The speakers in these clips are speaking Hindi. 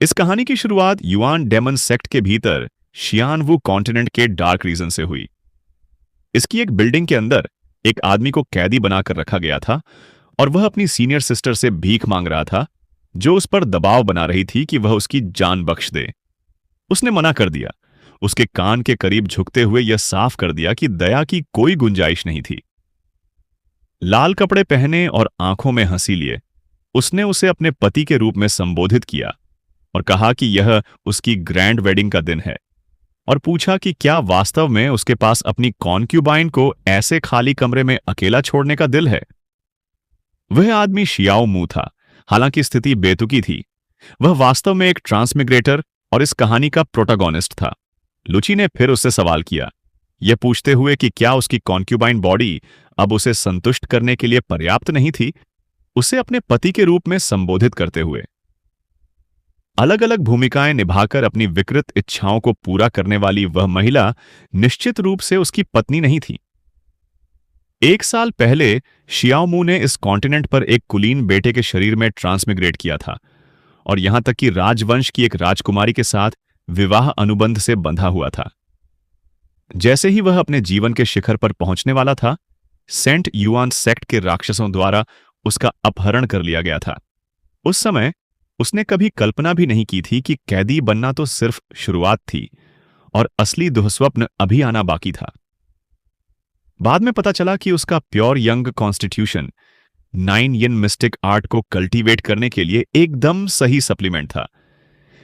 इस कहानी की शुरुआत युआन डेमन सेक्ट के भीतर शियानवू कॉन्टिनेंट के डार्क रीजन से हुई। इसकी एक बिल्डिंग के अंदर एक आदमी को कैदी बनाकर रखा गया था और वह अपनी सीनियर सिस्टर से भीख मांग रहा था, जो उस पर दबाव बना रही थी कि वह उसकी जान बख्श दे। उसने मना कर दिया। उसके कान के करीब झुकते हुए यह साफ कर दिया कि दया की कोई गुंजाइश नहीं थी। लाल कपड़े पहने और आंखों में हंसी लिए उसने उसे अपने पति के रूप में संबोधित किया और कहा कि यह उसकी ग्रैंड वेडिंग का दिन है, और पूछा कि क्या वास्तव में उसके पास अपनी कॉन्क्यूबाइन को ऐसे खाली कमरे में अकेला छोड़ने का दिल है। वह आदमी शियाओ मू था। हालांकि स्थिति बेतुकी थी। वह वास्तव में एक ट्रांसमिग्रेटर और इस कहानी का प्रोटोगोनिस्ट था। लुची ने फिर उससे सवाल किया, यह पूछते हुए कि क्या उसकी कॉन्क्यूबाइन बॉडी अब उसे संतुष्ट करने के लिए पर्याप्त नहीं थी, उसे अपने पति के रूप में संबोधित करते हुए। अलग अलग भूमिकाएं निभाकर अपनी विकृत इच्छाओं को पूरा करने वाली वह महिला निश्चित रूप से उसकी पत्नी नहीं थी। 1 साल पहले शियाओमू ने इस कॉन्टिनेंट पर एक कुलीन बेटे के शरीर में ट्रांसमिग्रेट किया था और यहां तक कि राजवंश की एक राजकुमारी के साथ विवाह अनुबंध से बंधा हुआ था। जैसे ही वह अपने जीवन के शिखर पर पहुंचने वाला था, सेंट युआन सेक्ट के राक्षसों द्वारा उसका अपहरण कर लिया गया था। उस समय उसने कभी कल्पना भी नहीं की थी कि कैदी बनना तो सिर्फ शुरुआत थी और असली दुःस्वप्न अभी आना बाकी था। बाद में पता चला कि उसका प्योर यंग कॉन्स्टिट्यूशन 9 यिन मिस्टिक आर्ट को कल्टीवेट करने के लिए एकदम सही सप्लीमेंट था।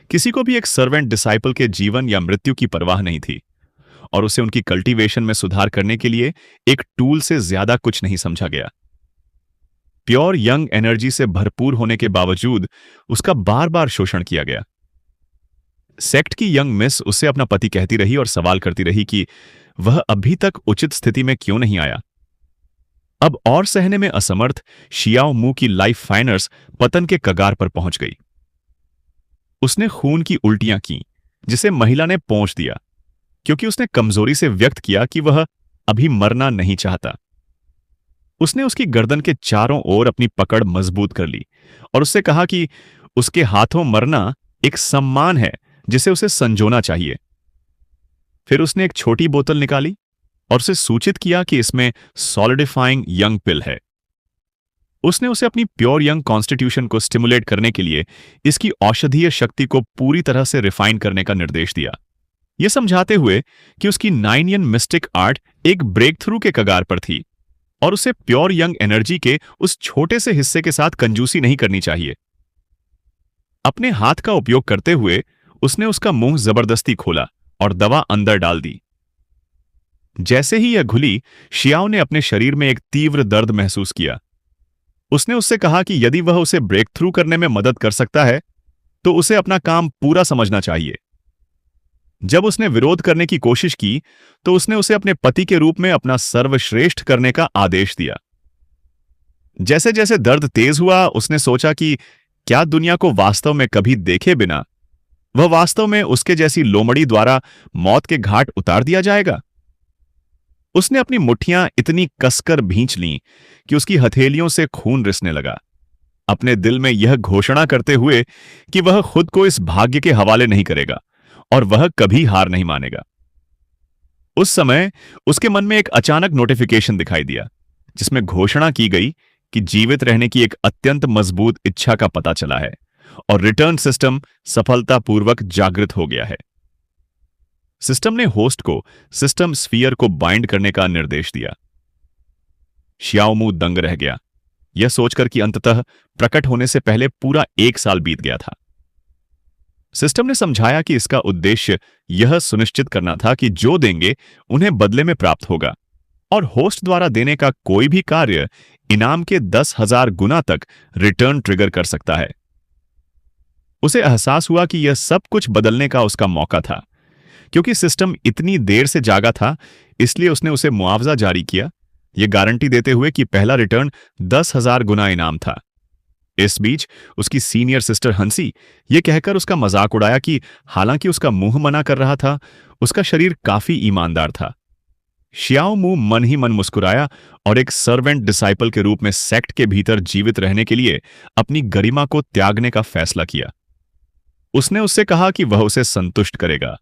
किसी को भी एक सर्वेंट डिसाइपल के जीवन या मृत्यु की परवाह नहीं थी और उसे उनकी कल्टीवेशन में सुधार करने के लिए एक टूल से ज्यादा कुछ नहीं समझा गया। प्योर यंग एनर्जी से भरपूर होने के बावजूद उसका बार बार शोषण किया गया। सेक्ट की यंग मिस उसे अपना पति कहती रही और सवाल करती रही कि वह अभी तक उचित स्थिति में क्यों नहीं आया। अब और सहने में असमर्थ शियाओ मू की लाइफ फाइनर्स पतन के कगार पर पहुंच गई। उसने खून की उल्टियां की, जिसे महिला ने पोंछ दिया, क्योंकि उसने कमजोरी से व्यक्त किया कि वह अभी मरना नहीं चाहता। उसने उसकी गर्दन के चारों ओर अपनी पकड़ मजबूत कर ली और उससे कहा कि उसके हाथों मरना एक सम्मान है जिसे उसे संजोना चाहिए। फिर उसने एक छोटी बोतल निकाली और उसे सूचित किया कि इसमें सॉलिडिफाइंग यंग पिल है। उसने उसे अपनी प्योर यंग कॉन्स्टिट्यूशन को स्टिमुलेट करने के लिए इसकी औषधीय शक्ति को पूरी तरह से रिफाइन करने का निर्देश दिया, यह समझाते हुए कि उसकी 9 यिन मिस्टिक आर्ट एक ब्रेक थ्रू के कगार पर थी और उसे प्योर यंग एनर्जी के उस छोटे से हिस्से के साथ कंजूसी नहीं करनी चाहिए। अपने हाथ का उपयोग करते हुए उसने उसका मुंह जबरदस्ती खोला और दवा अंदर डाल दी। जैसे ही यह घुली, शियाओ ने अपने शरीर में एक तीव्र दर्द महसूस किया। उसने उससे कहा कि यदि वह उसे ब्रेक थ्रू करने में मदद कर सकता है तो उसे अपना काम पूरा समझना चाहिए। जब उसने विरोध करने की कोशिश की तो उसने उसे अपने पति के रूप में अपना सर्वश्रेष्ठ करने का आदेश दिया। जैसे जैसे दर्द तेज हुआ, उसने सोचा कि क्या दुनिया को वास्तव में कभी देखे बिना वह वास्तव में उसके जैसी लोमड़ी द्वारा मौत के घाट उतार दिया जाएगा। उसने अपनी मुट्ठियां इतनी कसकर भींच लीं कि उसकी हथेलियों से खून रिसने लगा, अपने दिल में यह घोषणा करते हुए कि वह खुद को इस भाग्य के हवाले नहीं करेगा और वह कभी हार नहीं मानेगा। उस समय उसके मन में एक अचानक नोटिफिकेशन दिखाई दिया, जिसमें घोषणा की गई कि जीवित रहने की एक अत्यंत मजबूत इच्छा का पता चला है और रिटर्न सिस्टम सफलतापूर्वक जागृत हो गया है। सिस्टम ने होस्ट को सिस्टम स्फीयर को बाइंड करने का निर्देश दिया। शियाओमू दंग रह गया, यह सोचकर कि अंततः प्रकट होने से पहले पूरा 1 साल बीत गया था। सिस्टम ने समझाया कि इसका उद्देश्य यह सुनिश्चित करना था कि जो देंगे उन्हें बदले में प्राप्त होगा और होस्ट द्वारा देने का कोई भी कार्य इनाम के 10,000 गुना तक रिटर्न ट्रिगर कर सकता है। उसे एहसास हुआ कि यह सब कुछ बदलने का उसका मौका था। क्योंकि सिस्टम इतनी देर से जागा था, इसलिए उसने उसे मुआवजा जारी किया, यह गारंटी देते हुए कि पहला रिटर्न 10,000 गुना इनाम था। इस बीच उसकी सीनियर सिस्टर हंसी यह कहकर उसका मजाक उड़ाया कि हालांकि उसका मुंह मना कर रहा था, उसका शरीर काफी ईमानदार था। शियाओ मू मन ही मन मुस्कुराया और एक सर्वेंट डिसाइपल के रूप में सेक्ट के भीतर जीवित रहने के लिए अपनी गरिमा को त्यागने का फैसला किया। उसने उससे कहा कि वह उसे संतुष्ट करेगा।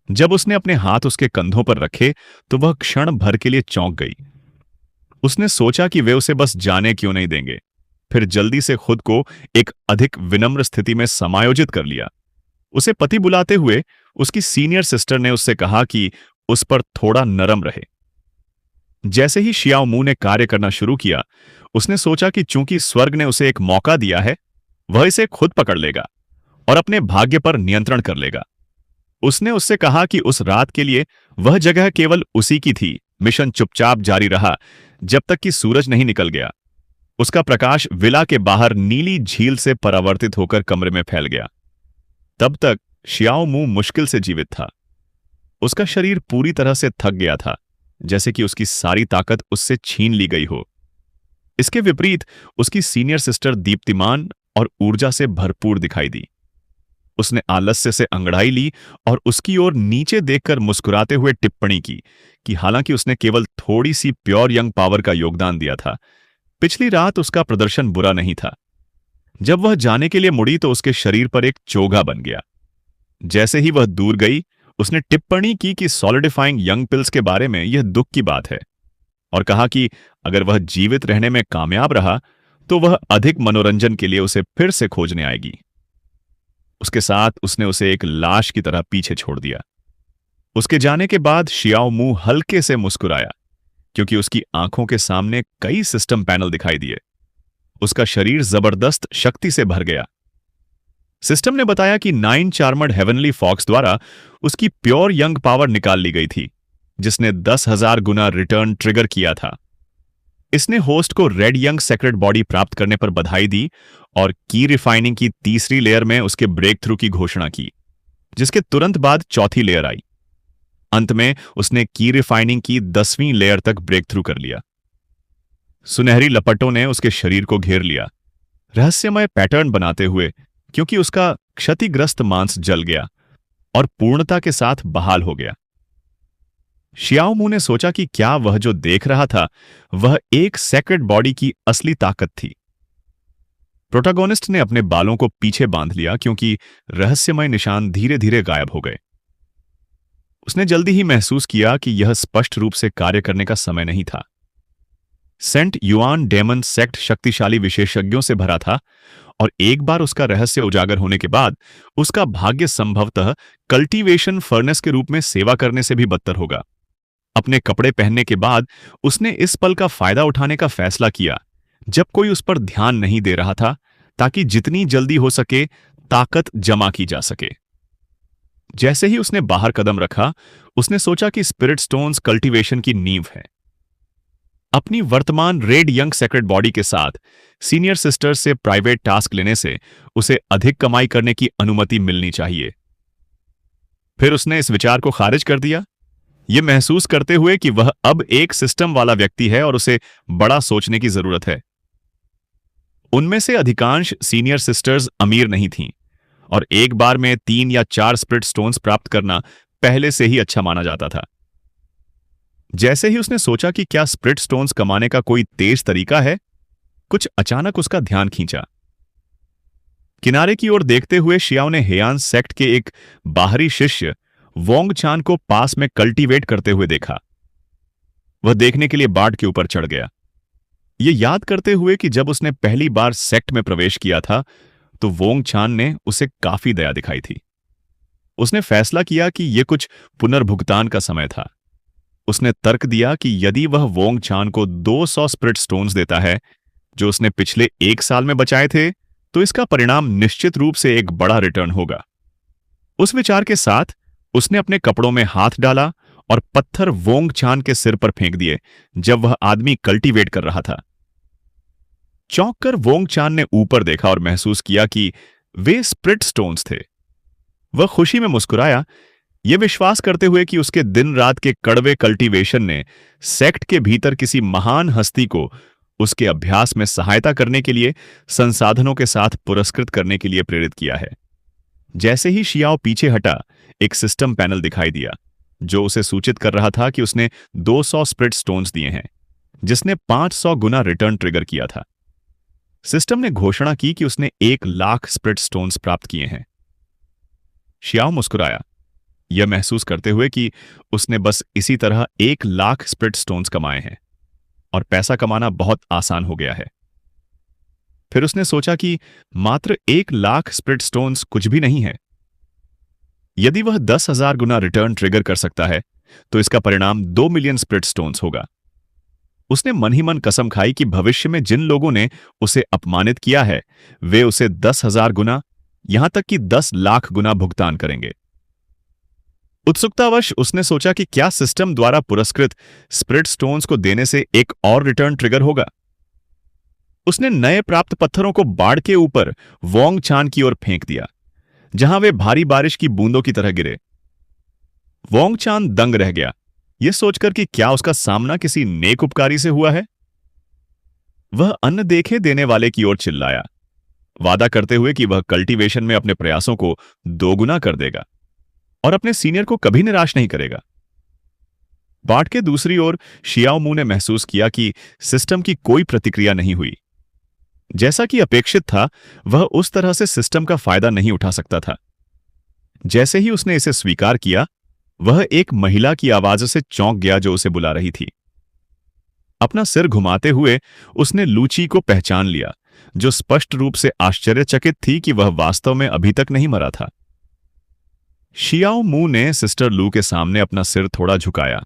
जब उसने अपने हाथ उसके कंधों पर रखे तो वह क्षण भर के लिए चौंक गई। उसने सोचा कि वे उसे बस जाने क्यों नहीं देंगे। फिर जल्दी से खुद को एक अधिक विनम्र स्थिति में समायोजित कर लिया। उसे पति बुलाते हुए उसकी सीनियर सिस्टर ने उससे कहा कि उस पर थोड़ा नरम रहे। जैसे ही शियाओ मू ने कार्य करना शुरू किया, उसने सोचा कि चूंकि स्वर्ग ने उसे एक मौका दिया है, वह इसे खुद पकड़ लेगा और अपने भाग्य पर नियंत्रण कर लेगा। उसने उससे कहा कि उस रात के लिए वह जगह केवल उसी की थी। मिशन चुपचाप जारी रहा जब तक कि सूरज नहीं निकल गया। उसका प्रकाश विला के बाहर नीली झील से परावर्तित होकर कमरे में फैल गया। तब तक शियाओ मू मुश्किल से जीवित था। उसका शरीर पूरी तरह से थक गया था, जैसे कि उसकी सारी ताकत उससे छीन ली गई हो। इसके विपरीत उसकी सीनियर सिस्टर दीप्तिमान और ऊर्जा से भरपूर दिखाई दी। उसने आलस्य से अंगड़ाई ली और उसकी ओर नीचे देखकर मुस्कुराते हुए टिप्पणी की कि हालांकि उसने केवल थोड़ी सी प्योर यंग पावर का योगदान दिया था, पिछली रात उसका प्रदर्शन बुरा नहीं था। जब वह जाने के लिए मुड़ी तो उसके शरीर पर एक चोगा बन गया। जैसे ही वह दूर गई, उसने टिप्पणी की कि सॉलिडिफाइंग यंग पिल्स के बारे में यह दुख की बात है, और कहा कि अगर वह जीवित रहने में कामयाब रहा तो वह अधिक मनोरंजन के लिए उसे फिर से खोजने आएगी। उसके साथ उसने उसे एक लाश की तरह पीछे छोड़ दिया। उसके जाने के बाद शियाओ मू हल्के से मुस्कुराया, क्योंकि उसकी आंखों के सामने कई सिस्टम पैनल दिखाई दिए। उसका शरीर जबरदस्त शक्ति से भर गया। सिस्टम ने बताया कि 9 चार्मर्ड हेवनली फॉक्स द्वारा उसकी प्योर यंग पावर निकाल ली गई थी, जिसने 10,000 गुना रिटर्न ट्रिगर किया था। इसने होस्ट को रेड यंग सेक्रेट बॉडी प्राप्त करने पर बधाई दी और की रिफाइनिंग की तीसरी लेयर में उसके ब्रेक थ्रू की घोषणा की, जिसके तुरंत बाद चौथी लेयर आई। अंत में उसने की रिफाइनिंग की 10वीं लेयर तक ब्रेक थ्रू कर लिया। सुनहरी लपटों ने उसके शरीर को घेर लिया, रहस्यमय पैटर्न बनाते हुए, क्योंकि उसका क्षतिग्रस्त मांस जल गया और पूर्णता के साथ बहाल हो गया। शियाओ मू ने सोचा कि क्या वह जो देख रहा था वह एक सेक्रेट बॉडी की असली ताकत थी। प्रोटैगोनिस्ट ने अपने बालों को पीछे बांध लिया, क्योंकि रहस्यमय निशान धीरे धीरे गायब हो गए। उसने जल्दी ही महसूस किया कि यह स्पष्ट रूप से कार्य करने का समय नहीं था। सेंट युआन डेमन सेक्ट शक्तिशाली विशेषज्ञों से भरा था, और एक बार उसका रहस्य उजागर होने के बाद उसका भाग्य संभवतः कल्टीवेशन फर्नेस के रूप में सेवा करने से भी बदतर होगा। अपने कपड़े पहनने के बाद उसने इस पल का फायदा उठाने का फैसला किया जब कोई उस पर ध्यान नहीं दे रहा था, ताकि जितनी जल्दी हो सके ताकत जमा की जा सके। जैसे ही उसने बाहर कदम रखा, उसने सोचा कि स्पिरिट स्टोन्स कल्टीवेशन की नींव है। अपनी वर्तमान रेड यंग सेक्रेट बॉडी के साथ सीनियर सिस्टर से प्राइवेट टास्क लेने से उसे अधिक कमाई करने की अनुमति मिलनी चाहिए। फिर उसने इस विचार को खारिज कर दिया, यह महसूस करते हुए कि वह अब एक सिस्टम वाला व्यक्ति है और उसे बड़ा सोचने की जरूरत है। उनमें से अधिकांश सीनियर सिस्टर्स अमीर नहीं थीं, और एक बार में 3 या 4 स्पिरिट स्टोन्स प्राप्त करना पहले से ही अच्छा माना जाता था। जैसे ही उसने सोचा कि क्या स्पिरिट स्टोन्स कमाने का कोई तेज तरीका है, कुछ अचानक उसका ध्यान खींचा। किनारे की ओर देखते हुए शियाओ ने हेयान सेक्ट के एक बाहरी शिष्य वोंग चान को पास में कल्टीवेट करते हुए देखा। वह देखने के लिए बार्ड के ऊपर चढ़ गया, ये याद करते हुए कि जब उसने पहली बार सेक्ट में प्रवेश किया था तो वोंग चान ने उसे काफी दया दिखाई थी। उसने फैसला किया कि यह कुछ पुनर्भुगतान का समय था। उसने तर्क दिया कि यदि वह वोंग चान को 200 स्पिरिट स्टोन्स देता है, जो उसने पिछले 1 साल में बचाए थे, तो इसका परिणाम निश्चित रूप से एक बड़ा रिटर्न होगा। उस विचार के साथ उसने अपने कपड़ों में हाथ डाला और पत्थर वोंग चान के सिर पर फेंक दिए जब वह आदमी कल्टीवेट कर रहा था। चौंक कर वोंग चान ने ऊपर देखा और महसूस किया कि वे स्पिरिट स्टोन्स थे। वह खुशी में मुस्कुराया, यह विश्वास करते हुए कि उसके दिन रात के कड़वे कल्टीवेशन ने सेक्ट के भीतर किसी महान हस्ती को उसके अभ्यास में सहायता करने के लिए संसाधनों के साथ पुरस्कृत करने के लिए प्रेरित किया है। जैसे ही शियाओ पीछे हटा, एक सिस्टम पैनल दिखाई दिया जो उसे सूचित कर रहा था कि उसने 200 स्पिरिट स्टोन्स दिए हैं, जिसने 500 गुना रिटर्न ट्रिगर किया था। सिस्टम ने घोषणा की कि उसने 1 लाख स्प्रिट स्टोन्स प्राप्त किए हैं। शियाओ मुस्कुराया, यह महसूस करते हुए कि उसने बस इसी तरह 1 लाख स्प्रिट स्टोन्स कमाए हैं और पैसा कमाना बहुत आसान हो गया है। फिर उसने सोचा कि मात्र 1 लाख स्प्रिट स्टोन्स कुछ भी नहीं है। यदि वह 10,000 गुना रिटर्न ट्रिगर कर सकता है तो इसका परिणाम 2 मिलियन स्प्रिट स्टोन्स होगा। उसने मन ही मन कसम खाई कि भविष्य में जिन लोगों ने उसे अपमानित किया है वे उसे 10,000 गुना, यहां तक कि 10 लाख गुना भुगतान करेंगे। उत्सुकतावश उसने सोचा कि क्या सिस्टम द्वारा पुरस्कृत स्प्रिट स्टोन्स को देने से एक और रिटर्न ट्रिगर होगा। उसने नए प्राप्त पत्थरों को बाढ़ के ऊपर वोंग चान की ओर फेंक दिया, जहां वे भारी बारिश की बूंदों की तरह गिरे। वोंग चान दंग रह गया, यह सोचकर कि क्या उसका सामना किसी नेक उपकारी से हुआ है। वह अन्न देखे देने वाले की ओर चिल्लाया, वादा करते हुए कि वह कल्टीवेशन में अपने प्रयासों को दोगुना कर देगा और अपने सीनियर को कभी निराश नहीं करेगा। बाट के दूसरी ओर शियाओ मू ने महसूस किया कि सिस्टम की कोई प्रतिक्रिया नहीं हुई। जैसा कि अपेक्षित था, वह उस तरह से सिस्टम का फायदा नहीं उठा सकता था। जैसे ही उसने इसे स्वीकार किया, वह एक महिला की आवाज से चौंक गया जो उसे बुला रही थी। अपना सिर घुमाते हुए उसने लूची को पहचान लिया, जो स्पष्ट रूप से आश्चर्यचकित थी कि वह वास्तव में अभी तक नहीं मरा था। शियाओ मू ने सिस्टर लू के सामने अपना सिर थोड़ा झुकाया।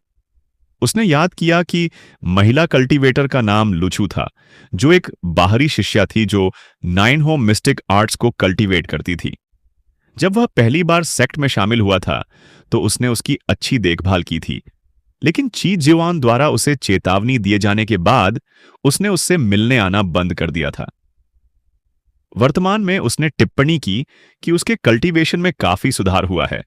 उसने याद किया कि महिला कल्टीवेटर का नाम लुचू था, जो एक बाहरी शिष्या थी जो 9 होम मिस्टिक आर्ट्स को कल्टीवेट करती थी। जब वह पहली बार सेक्ट में शामिल हुआ था तो उसने उसकी अच्छी देखभाल की थी, लेकिन ची जिवान द्वारा उसे चेतावनी दिए जाने के बाद उसने उससे मिलने आना बंद कर दिया था। वर्तमान में उसने टिप्पणी की कि उसके कल्टीवेशन में काफी सुधार हुआ है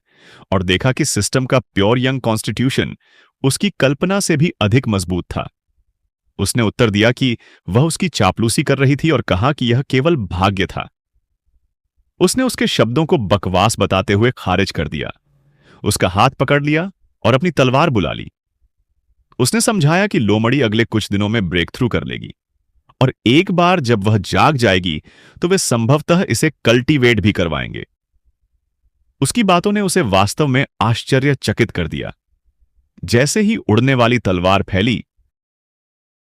और देखा कि सिस्टम का प्योर यंग कॉन्स्टिट्यूशन उसकी कल्पना से भी अधिक मजबूत था। उसने उत्तर दिया कि वह उसकी चापलूसी कर रही थी और कहा कि यह केवल भाग्य था। उसने उसके शब्दों को बकवास बताते हुए खारिज कर दिया, उसका हाथ पकड़ लिया और अपनी तलवार बुला ली। उसने समझाया कि लोमड़ी अगले कुछ दिनों में ब्रेक थ्रू कर लेगी और एक बार जब वह जाग जाएगी तो वे संभवतः इसे कल्टीवेट भी करवाएंगे। उसकी बातों ने उसे वास्तव में आश्चर्यचकित कर दिया। जैसे ही उड़ने वाली तलवार फैली,